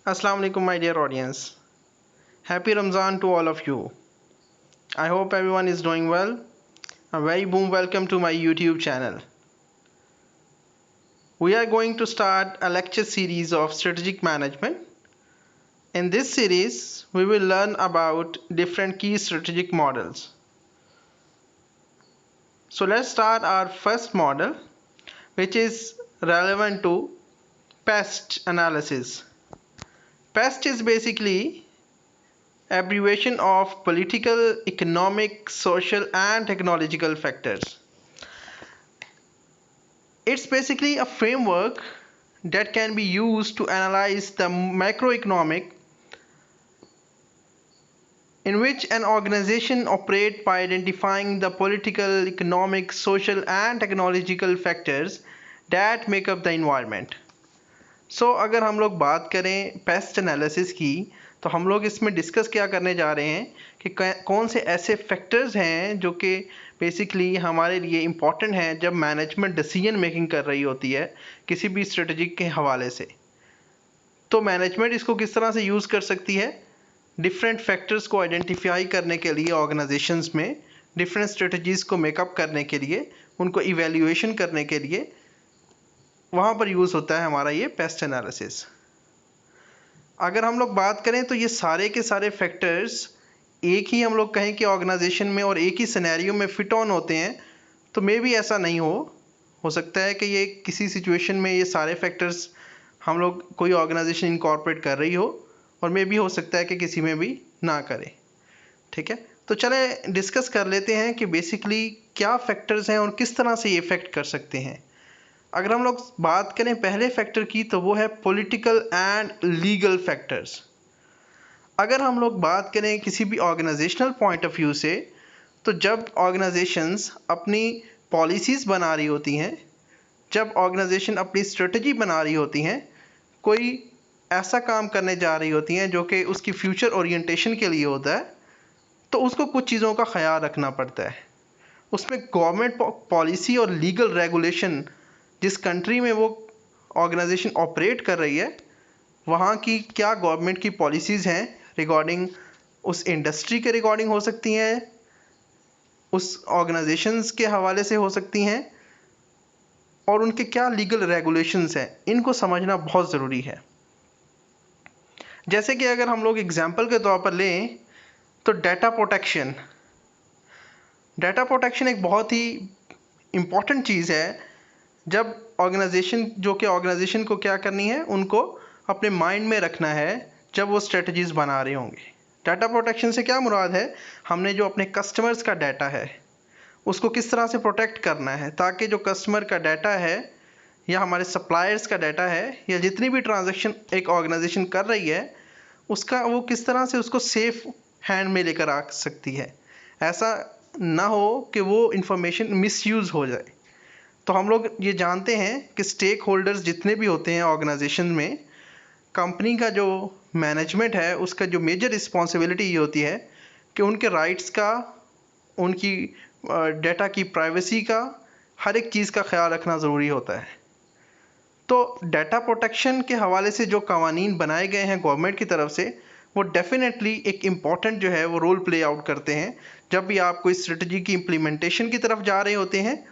Assalamu alaikum, my dear audience. Happy Ramzan to all of you. I hope everyone is doing well. A very warm welcome to my YouTube channel. We are going to start a lecture series of strategic management. In this series, we will learn about different key strategic models. So let's start our first model, which is relevant to PEST analysis. PEST is basically abbreviation of political, economic, social and technological factors. It's basically a framework that can be used to analyze the macroeconomic in which an organization operates by identifying the political, economic, social and technological factors that make up the environment. So अगर हम लोग बात करें paste analysis की तो हम लोग इसमें डिस्कस क्या करने जा रहे हैं कि कौन से ऐसे फैक्टर्स हैं जो कि बेसिकली हमारे लिए इम्पॉर्टेंट हैं जब मैनेजमेंट डिसीजन मेकिंग कर रही होती है किसी भी स्ट्रेटजी के हवाले से। तो मैनेजमेंट इसको किस तरह से यूज़ कर सकती है डिफरेंट फैक्टर्स को आइडेंटिफाई करने के लिए ऑर्गेनाइजेशंस में, डिफरेंट स्ट्रेटजीज़ को मेकअप करने के लिए, उनको इवेल्युएशन करने के लिए वहाँ पर यूज़ होता है हमारा ये पेस्ट एनालिसिस। अगर हम लोग बात करें तो ये सारे के सारे फैक्टर्स एक ही हम लोग कहें कि ऑर्गेनाइजेशन में और एक ही सिनेरियो में फिट ऑन होते हैं तो मे भी ऐसा नहीं हो सकता है कि ये किसी सिचुएशन में ये सारे फैक्टर्स हम लोग कोई ऑर्गेनाइजेशन इनकॉर्पोरेट कर रही हो और मे भी हो सकता है कि किसी में भी ना करे। ठीक है, तो चलें डिस्कस कर लेते हैं कि बेसिकली क्या फैक्टर्स हैं और किस तरह से ये इफ़ेक्ट कर सकते हैं। अगर हम लोग बात करें पहले फैक्टर की तो वो है पॉलिटिकल एंड लीगल फैक्टर्स। अगर हम लोग बात करें किसी भी ऑर्गेनाइजेशनल पॉइंट ऑफ व्यू से तो जब ऑर्गेनाइजेशंस अपनी पॉलिसीज़ बना रही होती हैं, जब ऑर्गेनाइजेशन अपनी स्ट्रेटजी बना रही होती हैं, कोई ऐसा काम करने जा रही होती हैं जो कि उसकी फ्यूचर ओरिएंटेशन के लिए होता है, तो उसको कुछ चीज़ों का ख्याल रखना पड़ता है। उसमें गवर्नमेंट पॉलिसी और लीगल रेगुलेशन जिस कंट्री में वो ऑर्गेनाइजेशन ऑपरेट कर रही है वहाँ की क्या गवर्नमेंट की पॉलिसीज़ हैं रिगार्डिंग उस इंडस्ट्री के रिगार्डिंग हो सकती हैं, उस ऑर्गेनाइजेशंस के हवाले से हो सकती हैं और उनके क्या लीगल रेगुलेशंस हैं, इनको समझना बहुत ज़रूरी है। जैसे कि अगर हम लोग एग्जांपल के तौर पर लें तो डाटा प्रोटेक्शन एक बहुत ही इम्पॉर्टेंट चीज़ है जब ऑर्गेनाइजेशन को क्या करनी है, उनको अपने माइंड में रखना है जब वो स्ट्रेटजीज़ बना रहे होंगे। डाटा प्रोटेक्शन से क्या मुराद है, हमने जो अपने कस्टमर्स का डाटा है उसको किस तरह से प्रोटेक्ट करना है ताकि जो कस्टमर का डाटा है या हमारे सप्लायर्स का डाटा है या जितनी भी ट्रांजैक्शन एक ऑर्गेनाइजेशन कर रही है उसका वो किस तरह से उसको सेफ हैंड में लेकर आ सकती है, ऐसा ना हो कि वो इंफॉर्मेशन मिसयूज़ हो जाए। तो हम लोग ये जानते हैं कि स्टेक होल्डर्स जितने भी होते हैं ऑर्गेनाइजेशन में, कंपनी का जो मैनेजमेंट है उसका जो मेजर रिस्पॉन्सिबिलिटी ये होती है कि उनके राइट्स का, उनकी डाटा की प्राइवेसी का, हर एक चीज़ का ख्याल रखना ज़रूरी होता है। तो डाटा प्रोटेक्शन के हवाले से जो कवानीन बनाए गए हैं गवर्नमेंट की तरफ से वो डेफिनेटली एक इम्पॉर्टेंट जो है वो रोल प्ले आउट करते हैं जब भी आप कोई स्ट्रेटजी की इम्प्लीमेंटेशन की तरफ जा रहे होते हैं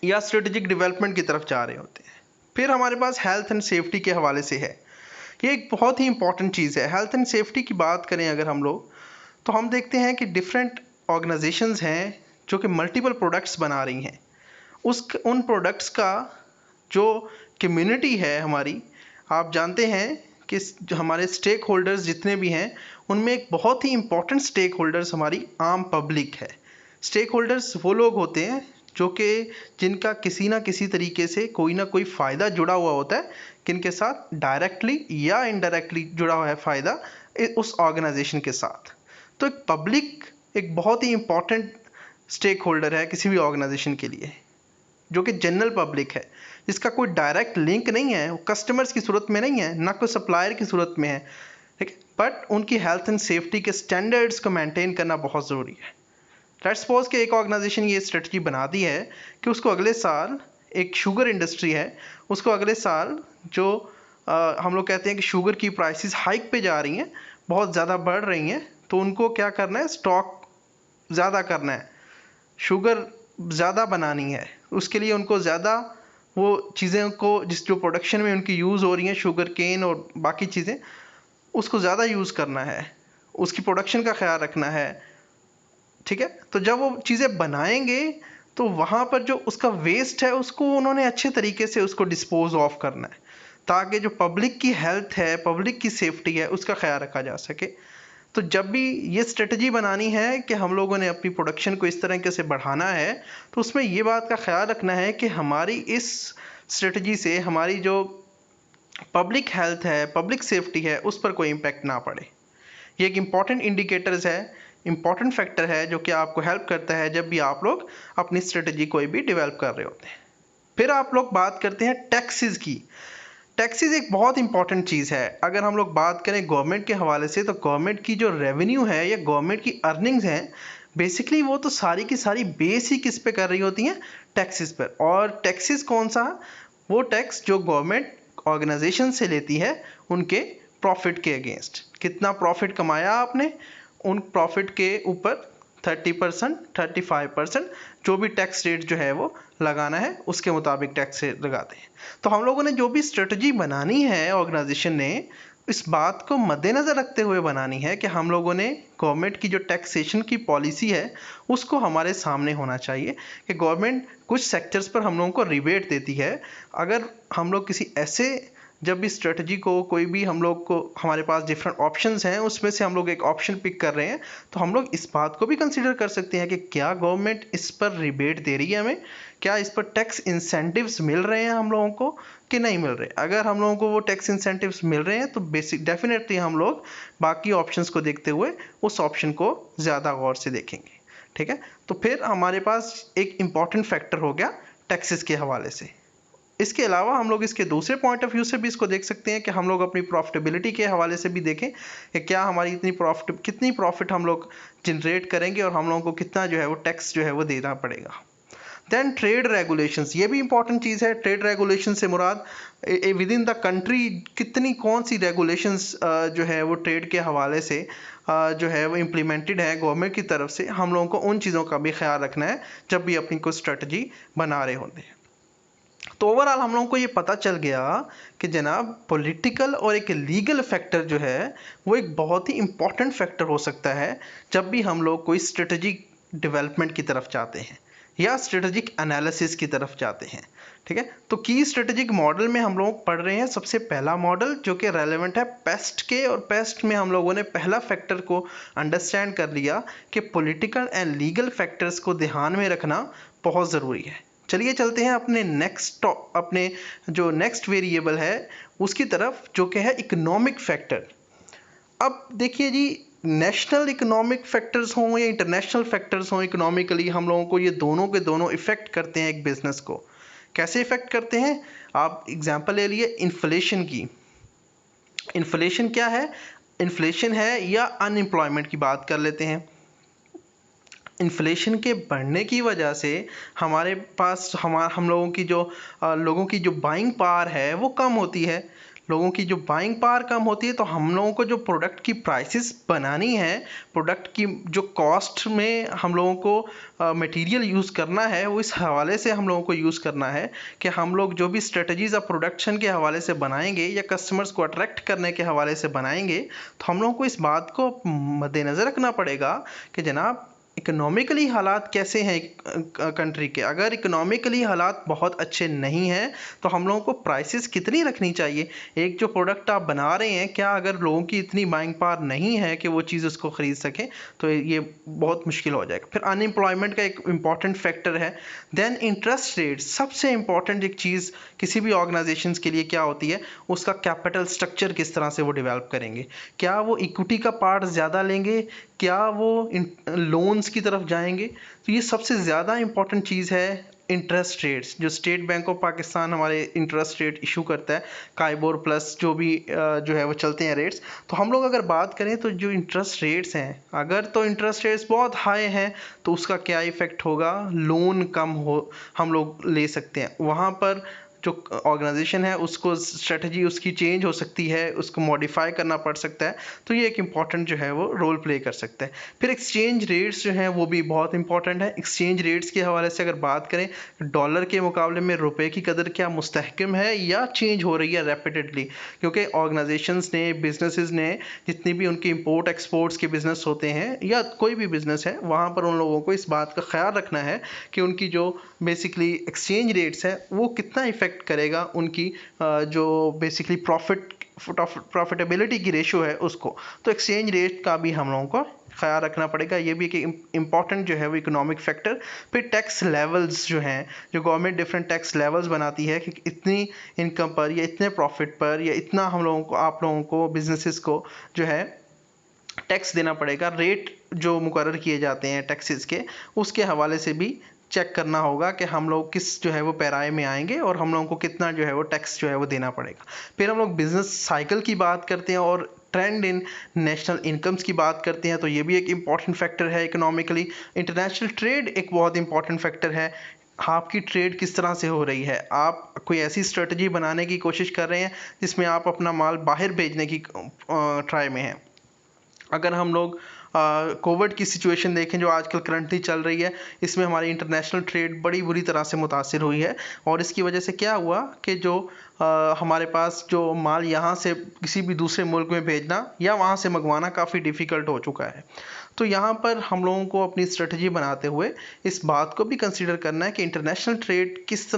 या स्ट्रेटेजिक डेवलपमेंट की तरफ जा रहे होते हैं। फिर हमारे पास हेल्थ एंड सेफ्टी के हवाले से है, ये एक बहुत ही इंपॉर्टेंट चीज़ है। हेल्थ एंड सेफ्टी की बात करें अगर हम लोग तो हम देखते हैं कि डिफरेंट ऑर्गेनाइजेशंस हैं जो कि मल्टीपल प्रोडक्ट्स बना रही हैं। उन प्रोडक्ट्स का जो कम्युनिटी है हमारी, आप जानते हैं कि जो हमारे स्टेक होल्डर्स जितने भी हैं उनमें एक बहुत ही इंपॉर्टेंट स्टेक होल्डर्स हमारी आम पब्लिक है। स्टेक होल्डर्स वो लोग होते हैं जो कि जिनका किसी ना किसी तरीके से कोई ना कोई फ़ायदा जुड़ा हुआ होता है, किनके साथ डायरेक्टली या इनडायरेक्टली जुड़ा हुआ है फ़ायदा उस ऑर्गेनाइजेशन के साथ। तो एक पब्लिक एक बहुत ही इम्पॉर्टेंट स्टेक होल्डर है किसी भी ऑर्गेनाइजेशन के लिए, जो कि जनरल पब्लिक है, जिसका कोई डायरेक्ट लिंक नहीं है, वो कस्टमर्स की सूरत में नहीं है, ना कोई सप्लायर की सूरत में है, ठीक है, बट उनकी हेल्थ एंड सेफ्टी के स्टैंडर्ड्स को मेंटेन करना बहुत ज़रूरी है। लेट्स सपोज कि एक ऑर्गेनाइजेशन ये स्ट्रेटजी बना दी है कि उसको अगले साल, एक शुगर इंडस्ट्री है, उसको अगले साल जो हम लोग कहते हैं कि शुगर की प्राइसेस हाइक पे जा रही हैं, बहुत ज़्यादा बढ़ रही हैं, तो उनको क्या करना है, स्टॉक ज़्यादा करना है, शुगर ज़्यादा बनानी है, उसके लिए उनको ज़्यादा वो चीज़ें को जो प्रोडक्शन में उनकी यूज़ हो रही हैं, शुगर केन और बाकी चीज़ें, उसको ज़्यादा यूज़ करना है, उसकी प्रोडक्शन का ख्याल रखना है। ठीक है, तो जब वो चीज़ें बनाएंगे तो वहाँ पर जो उसका वेस्ट है उसको उन्होंने अच्छे तरीके से उसको डिस्पोज ऑफ करना है, ताकि जो पब्लिक की हेल्थ है, पब्लिक की सेफ्टी है, उसका ख्याल रखा जा सके। तो जब भी ये स्ट्रेटजी बनानी है कि हम लोगों ने अपनी प्रोडक्शन को इस तरीके से बढ़ाना है, तो उसमें ये बात का ख्याल रखना है कि हमारी इस स्ट्रेटजी से हमारी जो पब्लिक हेल्थ है, पब्लिक सेफ्टी है, उस पर कोई इम्पेक्ट ना पड़े। ये एक इम्पॉर्टेंट इंडिकेटर्स है, इम्पॉर्टेंट फैक्टर है जो कि आपको हेल्प करता है जब भी आप लोग अपनी स्ट्रेटजी कोई भी डेवलप कर रहे होते हैं। फिर आप लोग बात करते हैं टैक्सेस की। टैक्सेस एक बहुत इंपॉर्टेंट चीज़ है। अगर हम लोग बात करें गवर्नमेंट के हवाले से, तो गवर्नमेंट की जो रेवेन्यू है या गवर्नमेंट की अर्निंग्स हैं, बेसिकली वो तो सारी की सारी बेस ही किस पे कर रही होती हैं, टैक्सेस पर। और टैक्सेस कौन सा, वो टैक्स जो गवर्नमेंट ऑर्गेनाइजेशन से लेती है उनके प्रॉफिट के अगेंस्ट। कितना प्रॉफिट कमाया आपने, उन प्रॉफिट के ऊपर 30%, 35% जो भी टैक्स रेट जो है वो लगाना है, उसके मुताबिक टैक्स लगाते हैं। तो हम लोगों ने जो भी स्ट्रेटजी बनानी है, ऑर्गेनाइजेशन ने इस बात को मद्देनज़र रखते हुए बनानी है कि हम लोगों ने गवर्नमेंट की जो टैक्सेशन की पॉलिसी है उसको हमारे सामने होना चाहिए कि गवर्नमेंट कुछ सेक्टर्स पर हम लोगों को रिबेट देती है। अगर हम लोग किसी ऐसे, जब भी स्ट्रेटजी को कोई भी हम लोग को, हमारे पास डिफरेंट ऑप्शंस हैं, उसमें से हम लोग एक ऑप्शन पिक कर रहे हैं, तो हम लोग इस बात को भी कंसीडर कर सकते हैं कि क्या गवर्नमेंट इस पर रिबेट दे रही है हमें, क्या इस पर टैक्स इंसेंटिव्स मिल रहे हैं हम लोगों को कि नहीं मिल रहे। अगर हम लोगों को वो टैक्स इंसेंटिव्स मिल रहे हैं तो बेसिक डेफिनेटली हम लोग बाकी ऑप्शंस को देखते हुए उस ऑप्शन को ज़्यादा गौर से देखेंगे। ठीक है, तो फिर हमारे पास एक इम्पॉर्टेंट फैक्टर हो गया टैक्सेस के हवाले से। इसके अलावा हम लोग इसके दूसरे पॉइंट ऑफ व्यू से भी इसको देख सकते हैं कि हम लोग अपनी प्रॉफिटेबिलिटी के हवाले से भी देखें कि क्या हमारी कितनी प्रॉफिट हम लोग जनरेट करेंगे और हम लोगों को कितना जो है वो टैक्स जो है वो देना पड़ेगा। देन ट्रेड रेगुलेशंस, ये भी इंपॉर्टेंट चीज़ है। ट्रेड रेगुलेशन से मुराद विद इन द कंट्री कितनी कौन सी रेगुलेशंस जो है वो ट्रेड के हवाले से जो है वो इम्प्लीमेंटेड है गवर्नमेंट की तरफ से। हम लोगों को उन चीज़ों का भी ख्याल रखना है जब भी अपनी कोई स्ट्रेटजी बना रहे होते हैं। तो ओवरऑल हम लोगों को ये पता चल गया कि जनाब पॉलिटिकल और एक लीगल फैक्टर जो है वो एक बहुत ही इम्पॉर्टेंट फैक्टर हो सकता है जब भी हम लोग कोई स्ट्रेटजिक डेवलपमेंट की तरफ जाते हैं या स्ट्रेटजिक एनालिसिस की तरफ जाते हैं। ठीक है, तो की स्ट्रेटजिक मॉडल में हम लोग पढ़ रहे हैं सबसे पहला मॉडल जो कि रेलेवेंट है पेस्ट के, और पेस्ट में हम लोगों ने पहला फैक्टर को अंडरस्टैंड कर लिया कि पॉलिटिकल एंड लीगल फैक्टर्स को ध्यान में रखना बहुत ज़रूरी है। चलिए चलते हैं अपने जो नेक्स्ट वेरिएबल है उसकी तरफ, जो कि है इकोनॉमिक फैक्टर। अब देखिए जी, नेशनल इकोनॉमिक फैक्टर्स हों या इंटरनेशनल फैक्टर्स हों, इकोनॉमिकली हम लोगों को ये दोनों के दोनों इफ़ेक्ट करते हैं एक बिजनेस को। कैसे इफ़ेक्ट करते हैं, आप एग्जांपल ले लिए इन्फ्लेशन की। इन्फ्लेशन क्या है, इन्फ्लेशन है या अनएम्प्लॉयमेंट की बात कर लेते हैं। इन्फ्लेशन के बढ़ने की वजह से हमारे पास हम लोगों की जो लोगों की जो बाइंग पावर है वो कम होती है। लोगों की जो बाइंग पावर कम होती है तो हम लोगों को जो प्रोडक्ट की प्राइसेस बनानी है, प्रोडक्ट की जो कॉस्ट में हम लोगों को मटेरियल यूज़ करना है, वो इस हवाले से हम लोगों को यूज़ करना है कि हम लोग जो भी स्ट्रेटजीज़ ऑफ प्रोडक्शन के हवाले से बनाएंगे या कस्टमर्स को अट्रैक्ट करने के हवाले से बनाएंगे, तो हम लोगों को इस बात को मद्देनज़र रखना पड़ेगा कि जनाब इकोनॉमिकली हालात कैसे हैं कंट्री के। अगर इकोनॉमिकली हालात बहुत अच्छे नहीं हैं तो हम लोगों को प्राइसेस कितनी रखनी चाहिए। एक जो प्रोडक्ट आप बना रहे हैं, क्या अगर लोगों की इतनी बाइंग पावर नहीं है कि वो चीज़ उसको ख़रीद सकें, तो ये बहुत मुश्किल हो जाएगा। फिर अनएम्प्लॉयमेंट का एक इम्पॉर्टेंट फैक्टर है। देन इंटरेस्ट रेट, सबसे इम्पॉर्टेंट एक चीज़ किसी भी ऑर्गेनाइजेशंस के लिए क्या होती है, उसका कैपिटल स्ट्रक्चर किस तरह से वो डेवलप करेंगे। क्या वो इक्विटी का पार्ट ज़्यादा लेंगे, क्या वो लोन्स की तरफ जाएंगे। तो ये सबसे ज़्यादा इम्पॉर्टेंट चीज़ है। इंटरेस्ट रेट्स, जो स्टेट बैंक ऑफ पाकिस्तान हमारे इंटरेस्ट रेट इशू करता है, काइबोर प्लस जो भी जो है वो चलते हैं रेट्स। तो हम लोग अगर बात करें तो जो इंटरेस्ट रेट्स हैं, अगर तो इंटरेस्ट रेट्स बहुत हाई हैं तो उसका क्या इफ़ेक्ट होगा, लोन कम हो हम लोग ले सकते हैं। वहाँ पर जो ऑर्गेनाइजेशन है उसको स्ट्रेटजी उसकी चेंज हो सकती है, उसको मॉडिफाई करना पड़ सकता है, तो ये एक इम्पॉर्टेंट जो है वो रोल प्ले कर सकता है। फिर एक्सचेंज रेट्स जो हैं वो भी बहुत इंपॉर्टेंट है। एक्सचेंज रेट्स के हवाले से अगर बात करें, डॉलर के मुकाबले में रुपए की कदर क्या मुस्तहकम है या चेंज हो रही है रैपिडेटली, क्योंकि ऑर्गेनाइजेशंस ने, बिजनेसेस ने, जितनी भी उनकी इंपोर्ट एक्सपोर्ट्स के बिजनेस होते हैं या कोई भी बिजनेस है, वहाँ पर उन लोगों को इस बात का ख्याल रखना है कि उनकी जो बेसिकली एक्सचेंज रेट्स है वो कितना इफ़ेक्ट करेगा उनकी जो बेसिकली प्रॉफिटेबिलिटी की रेशो है उसको। तो एक्सचेंज रेट का भी हम लोगों को ख्याल रखना पड़ेगा, ये भी एक इम्पॉर्टेंट जो है वो इकोनॉमिक फैक्टर। फिर टैक्स लेवल्स जो हैं, जो गवर्नमेंट डिफरेंट टैक्स लेवल्स बनाती है कि इतनी इनकम पर या इतने प्रॉफिट पर या इतना हम लोगों को, आप लोगों को, बिजनेसेस को जो है टैक्स देना पड़ेगा। रेट जो मुकर्रर किए जाते हैं टैक्सेस के, उसके हवाले से भी चेक करना होगा कि हम लोग किस जो है वो पैराए में आएंगे और हम लोगों को कितना जो है वो टैक्स जो है वो देना पड़ेगा। फिर हम लोग बिजनेस साइकिल की बात करते हैं और ट्रेंड इन नेशनल इनकम्स की बात करते हैं, तो ये भी एक इम्पॉर्टेंट फैक्टर है इकोनॉमिकली। इंटरनेशनल ट्रेड एक बहुत इंपॉर्टेंट फैक्टर है। आपकी ट्रेड किस तरह से हो रही है, आप कोई ऐसी स्ट्रेटजी बनाने की कोशिश कर रहे हैं जिसमें आप अपना माल बाहर भेजने की ट्राई में हैं। अगर हम लोग कोविड की सिचुएशन देखें जो आजकल करंटली चल रही है, इसमें हमारी इंटरनेशनल ट्रेड बड़ी बुरी तरह से मुतासिर हुई है और इसकी वजह से क्या हुआ कि जो हमारे पास जो माल यहाँ से किसी भी दूसरे मुल्क में भेजना या वहाँ से मंगवाना काफ़ी डिफ़िकल्ट हो चुका है। तो यहाँ पर हम लोगों को अपनी स्ट्रेटजी बनाते हुए इस बात को भी कंसीडर करना है कि इंटरनेशनल ट्रेड किस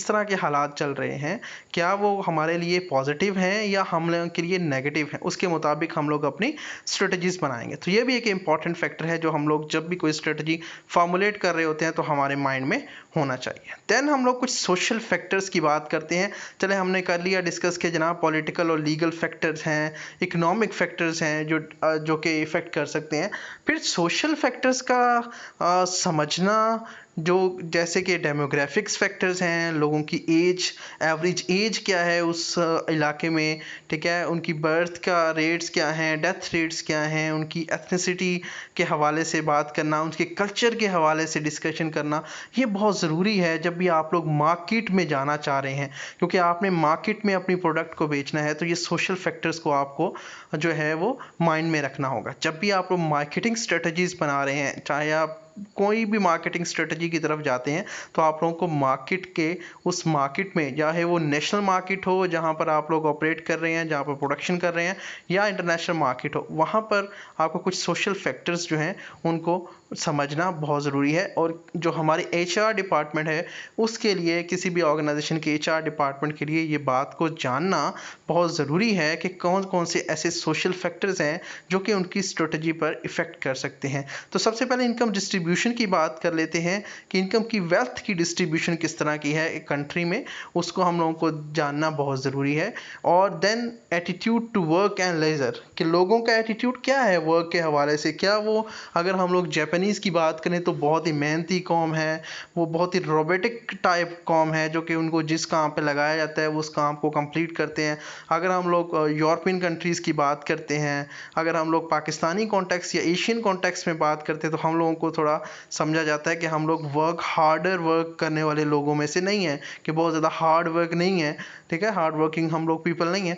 तरह के हालात चल रहे हैं, क्या वो हमारे लिए पॉजिटिव हैं या हम लोगों के लिए नेगेटिव हैं, उसके मुताबिक हम लोग अपनी स्ट्रेटजीज बनाएंगे। तो ये भी एक इंपॉर्टेंट फैक्टर है जो हम लोग जब भी कोई स्ट्रेटजी फॉर्मुलेट कर रहे होते हैं तो हमारे माइंड में होना चाहिए। देन हम लोग कुछ सोशल फैक्टर्स की बात करते हैं। चले हमने कर लिया डिस्कस के जनाब पॉलिटिकल और लीगल फैक्टर्स हैं, इकोनॉमिक फैक्टर्स हैं जो कि इफ़ेक्ट कर सकते हैं। फिर सोशल फैक्टर्स का समझना, जो जैसे कि डेमोग्राफिक्स फैक्टर्स हैं, लोगों की एज, एवरेज एज क्या है उस इलाके में, ठीक है, उनकी बर्थ का रेट्स क्या हैं, डेथ रेट्स क्या हैं, उनकी एथनिसिटी के हवाले से बात करना, उनके कल्चर के हवाले से डिस्कशन करना, ये बहुत ज़रूरी है जब भी आप लोग मार्केट में जाना चाह रहे हैं, क्योंकि आपने मार्केट में अपनी प्रोडक्ट को बेचना है। तो ये सोशल फैक्टर्स को आपको जो है वो माइंड में रखना होगा जब भी आप लोग मार्केटिंग स्ट्रेटजीज बना रहे हैं। चाहे आप कोई भी मार्केटिंग स्ट्रेटजी की तरफ जाते हैं तो आप लोगों को मार्केट के उस मार्केट में, चाहे वो नेशनल मार्केट हो जहां पर आप लोग ऑपरेट कर रहे हैं, जहां पर प्रोडक्शन कर रहे हैं, या इंटरनेशनल मार्केट हो, वहां पर आपको कुछ सोशल फैक्टर्स जो हैं उनको समझना बहुत ज़रूरी है। और जो हमारी एचआर डिपार्टमेंट है उसके लिए, किसी भी ऑर्गेनाइजेशन के एचआर डिपार्टमेंट के लिए ये बात को जानना बहुत ज़रूरी है कि कौन कौन से ऐसे सोशल फैक्टर्स हैं जो कि उनकी स्ट्रेटजी पर इफ़ेक्ट कर सकते हैं। तो सबसे पहले इनकम डिस्ट्रीब्यूशन की बात कर लेते हैं कि इनकम की, वेल्थ की डिस्ट्रीब्यूशन किस तरह की है एक कंट्री में, उसको हम लोगों को जानना बहुत ज़रूरी है। और then attitude to work and leisure, कि लोगों का एटीट्यूड क्या है वर्क के हवाले से। क्या वो, अगर हम लोग जापानीज़ की बात करें तो बहुत ही मेहनती कौम है, वो बहुत ही रोबोटिक टाइप कौम है जो कि उनको जिस काम पे लगाया जाता है वो उस काम को कंप्लीट करते हैं। अगर हम लोग यूरोपियन कंट्रीज़ की बात करते हैं, अगर हम लोग पाकिस्तानी कॉन्टेक्स्ट या एशियन कॉन्टेक्स्ट में बात करते हैं, तो हम लोगों को थोड़ा समझा जाता है कि हम लोग हार्डर वर्क करने वाले लोगों में से नहीं है, कि बहुत ज़्यादा हार्ड वर्क नहीं है, ठीक है, हार्ड वर्किंग हम लोग पीपल नहीं है।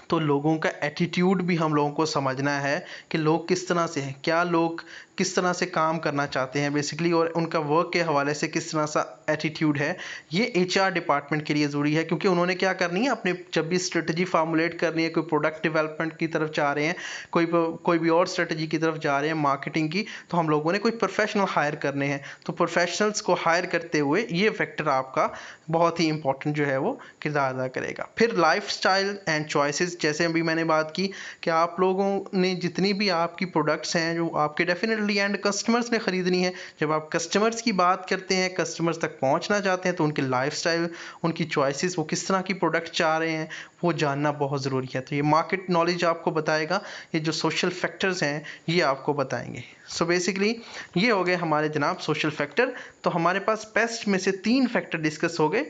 तो लोगों का एटीट्यूड भी हम लोगों को समझना है कि लोग किस तरह से हैं, क्या लोग किस तरह से काम करना चाहते हैं बेसिकली, और उनका वर्क के हवाले से किस तरह सा एटीट्यूड है। ये एचआर डिपार्टमेंट के लिए ज़रूरी है, क्योंकि उन्होंने क्या करनी है, अपने जब भी स्ट्रेटजी फार्मुलेट करनी है, कोई प्रोडक्ट डेवलपमेंट की तरफ जा रहे हैं, कोई भी और स्ट्रेटजी की तरफ जा रहे हैं मार्केटिंग की, तो हम लोगों ने कोई प्रोफेशनल हायर करने हैं। तो प्रोफेशनल्स को हायर करते हुए ये फैक्टर आपका बहुत ही इंपॉर्टेंट जो है वो किरदार अदा करेगा। फिर लाइफ स्टाइल एंड चॉइसेस, जैसे अभी मैंने बात की कि आप लोगों ने जितनी भी आपकी प्रोडक्ट्स हैं जो आपके डेफिनेटली एंड कस्टमर्स ने ख़रीदनी है, जब आप कस्टमर्स की बात करते हैं, कस्टमर्स तक पहुंचना चाहते हैं, तो उनकी लाइफस्टाइल, उनकी चॉइसेस, वो किस तरह की प्रोडक्ट चाह रहे हैं, वो जानना बहुत ज़रूरी है। तो ये मार्केट नॉलेज आपको बताएगा, ये जो सोशल फैक्टर्स हैं ये आपको बताएंगे। सो बेसिकली ये हो गए हमारे जनाब सोशल फैक्टर। तो हमारे पास पेस्ट में से 3 फैक्टर डिस्कस हो गए,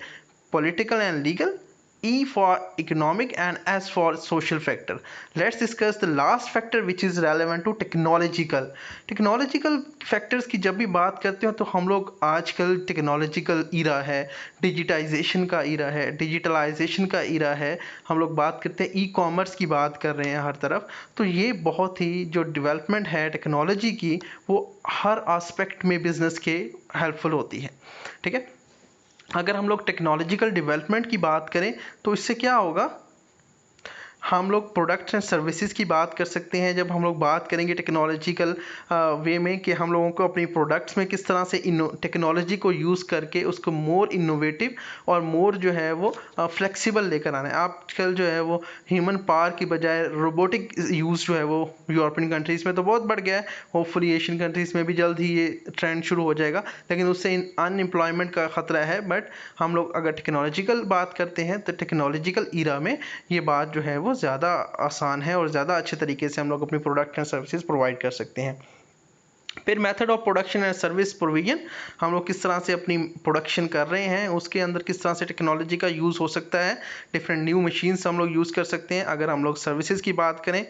political and legal, E for economic and S for social factor. Let's discuss the last factor which is relevant to technological. Technological factors की जब भी बात करते हो तो हम लोग आजकल टेक्नोलॉजिकल ईरा है, डिजिटाइजेशन का ईरा है, डिजिटलाइजेशन का ईरा है, हम लोग बात करते हैं ई कॉमर्स की बात कर रहे हैं हर तरफ। तो ये बहुत ही जो डेवलपमेंट है टेक्नोलॉजी की वो हर एस्पेक्ट में बिजनेस के हेल्पफुल होती है। ठीक है, अगर हम लोग टेक्नोलॉजिकल डेवलपमेंट की बात करें तो इससे क्या होगा, हम लोग प्रोडक्ट्स एंड सर्विसेज की बात कर सकते हैं। जब हम लोग बात करेंगे टेक्नोलॉजिकल वे में कि हम लोगों को अपनी प्रोडक्ट्स में किस तरह से टेक्नोलॉजी को यूज़ करके उसको मोर इनोवेटिव और मोर जो है वो फ्लेक्सिबल लेकर आना है। आजकल जो है वो ह्यूमन पावर की बजाय रोबोटिक यूज़ जो है वो यूरोपियन कंट्रीज़ में तो बहुत बढ़ गया है। होपफुली एशियन कंट्रीज़ में भी जल्द ही ये ट्रेंड शुरू हो जाएगा, लेकिन उससे अनएम्प्लॉयमेंट का ख़तरा है। बट हम लोग अगर टेक्नोलॉजिकल बात करते हैं तो टेक्नोलॉजिकल ईरा में ये बात जो है वो ज़्यादा आसान है और ज़्यादा अच्छे तरीके से हम लोग अपनी प्रोडक्ट एंड सर्विसेज प्रोवाइड कर सकते हैं। फिर method of production and service provision, हम लोग किस तरह से अपनी प्रोडक्शन कर रहे हैं उसके अंदर किस तरह से टेक्नोलॉजी का यूज़ हो सकता है। डिफरेंट न्यू मशीन्स हम लोग यूज़ कर सकते हैं। अगर हम लोग सर्विसेज की बात करें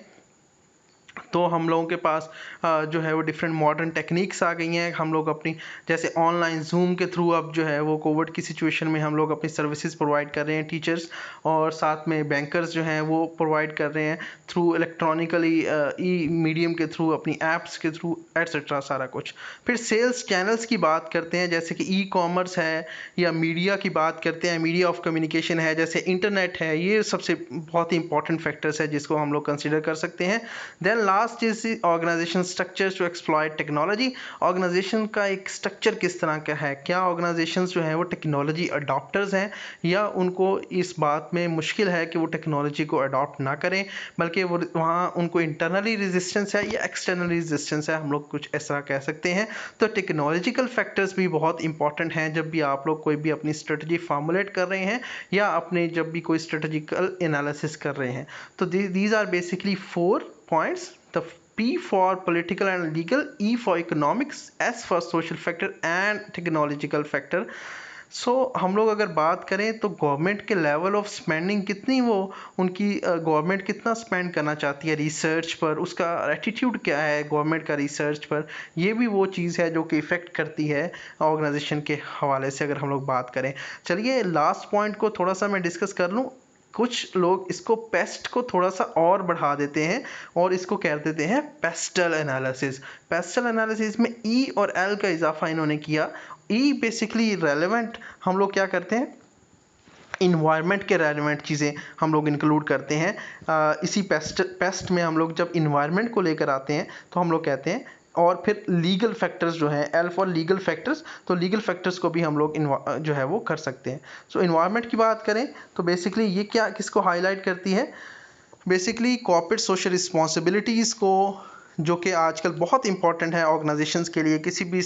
तो हम लोगों के पास जो है वो डिफरेंट मॉडर्न टेक्निक्स आ गई हैं। हम लोग अपनी जैसे ऑनलाइन जूम के थ्रू अब जो है वो कोविड की सिचुएशन में हम लोग अपनी सर्विसेज प्रोवाइड कर रहे हैं टीचर्स, और साथ में बैंकर्स जो हैं वो प्रोवाइड कर रहे हैं थ्रू इलेक्ट्रॉनिकली ई मीडियम के थ्रू, अपनी ऐप्स के थ्रू एट्सेट्रा सारा कुछ। फिर सेल्स चैनल्स की बात करते हैं जैसे कि ई कॉमर्स है, या मीडिया की बात करते हैं, मीडिया ऑफ कम्युनिकेशन है जैसे इंटरनेट है। ये सबसे बहुत ही इंपॉर्टेंट फैक्टर्स है जिसको हम लोग कंसिडर कर सकते हैं। Then last is organisation structures to exploit technology. Organisation का एक स्ट्रक्चर किस तरह का है, क्या ऑर्गेनाइजेशंस जो हैं वो टेक्नोलॉजी अडॉप्टर्स हैं या उनको इस बात में मुश्किल है कि वो टेक्नोलॉजी को अडॉप्ट ना करें, बल्कि वो वहाँ उनको इंटरनली रेजिस्टेंस है या एक्सटर्नली रेजिस्टेंस है, हम लोग कुछ ऐसा कह सकते हैं। तो टेक्नोलॉजिकल फैक्टर्स भी बहुत इंपॉर्टेंट हैं जब भी आप लोग कोई भी अपनी स्ट्रेटजी फॉर्मुलेट कर रहे हैं या अपने जब भी कोई स्ट्रेटजिकल एनालिसिस कर रहे हैं। तो these are basically 4 points. The P for political and legal, E for economics, S for social factor and technological factor. हम लोग अगर बात करें तो गवर्नमेंट के लेवल ऑफ स्पेंडिंग कितनी वो उनकी गवर्नमेंट कितना स्पेंड करना चाहती है रिसर्च पर, उसका एटीट्यूड क्या है गवर्नमेंट का रिसर्च पर, ये भी वो चीज़ है जो कि इफ़ेक्ट करती है ऑर्गेनाइजेशन के हवाले से अगर हम लोग बात करें। चलिए लास्ट पॉइंट को थोड़ा सा मैं डिस्कस कर लूँ। कुछ लोग इसको पेस्ट को थोड़ा सा और बढ़ा देते हैं और इसको कह देते हैं पेस्टल एनालिसिस। पेस्टल एनालिसिस में ई और एल का इजाफा इन्होंने किया। ई बेसिकली रेलेवेंट हम लोग क्या करते हैं, इन्वायरमेंट के रेलेवेंट चीज़ें हम लोग इंक्लूड करते हैं। इसी पेस्ट में हम लोग जब इन्वायरमेंट को लेकर आते हैं तो हम लोग कहते हैं, और फिर लीगल फैक्टर्स जो हैं, एल फॉर लीगल फैक्टर्स, तो लीगल फैक्टर्स को भी हम लोग जो है वो कर सकते हैं। सो इन्वायरमेंट की बात करें तो बेसिकली ये क्या किसको हाईलाइट करती है, बेसिकली कॉर्पोरेट सोशल रिस्पॉन्सिबिलिटीज़ को, जो कि आजकल बहुत इंपॉर्टेंट है ऑर्गेनाइजेशंस के लिए, किसी भी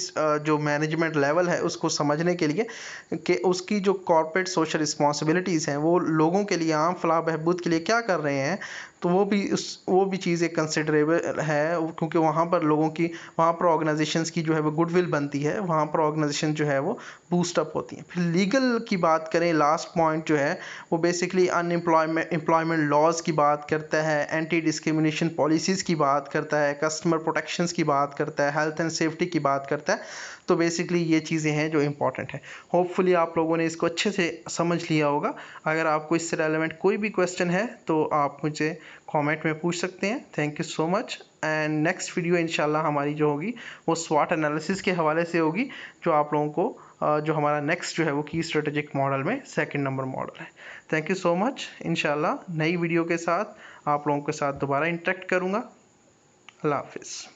जो मैनेजमेंट लेवल है उसको समझने के लिए कि उसकी जो कॉर्पोरेट सोशल रिस्पॉन्सिबिलिटीज़ हैं वो लोगों के लिए आम फलाह बहबूद के लिए क्या कर रहे हैं, तो वो भी चीज़ें कंसिडरेबल है, क्योंकि वहाँ पर लोगों की, वहाँ पर ऑर्गेनाइजेशंस की जो है वो गुडविल बनती है, वहाँ पर ऑर्गेनाइजेशन जो है वो बूस्टअप होती है। फिर लीगल की बात करें, लास्ट पॉइंट जो है वो बेसिकली एम्प्लॉयमेंट लॉज की बात करता है, एंटी डिस्क्रिमिनेशन पॉलिसीज़ की बात करता है, कस्टमर प्रोटेक्शंस की बात करता है, हेल्थ एंड सेफ्टी की बात करता है। तो बेसिकली ये चीज़ें हैं जो इंपॉर्टेंट है। होपफुली आप लोगों ने इसको अच्छे से समझ लिया होगा। अगर आपको इससे रेलेवेंट कोई भी क्वेश्चन है तो आप मुझे कमेंट में पूछ सकते हैं। Thank you so much. And next video इंशाल्लाह हमारी जो होगी वो स्वॉट एनालिसिस के हवाले से होगी, जो आप लोगों को जो हमारा नेक्स्ट जो है वो की स्ट्रेटेजिक मॉडल में 2nd नंबर मॉडल है। Thank you so much. इंशाल्लाह नई वीडियो के साथ आप लोगों के साथ दोबारा इंटरेक्ट करूँगा। अल्लाह हाफिज़।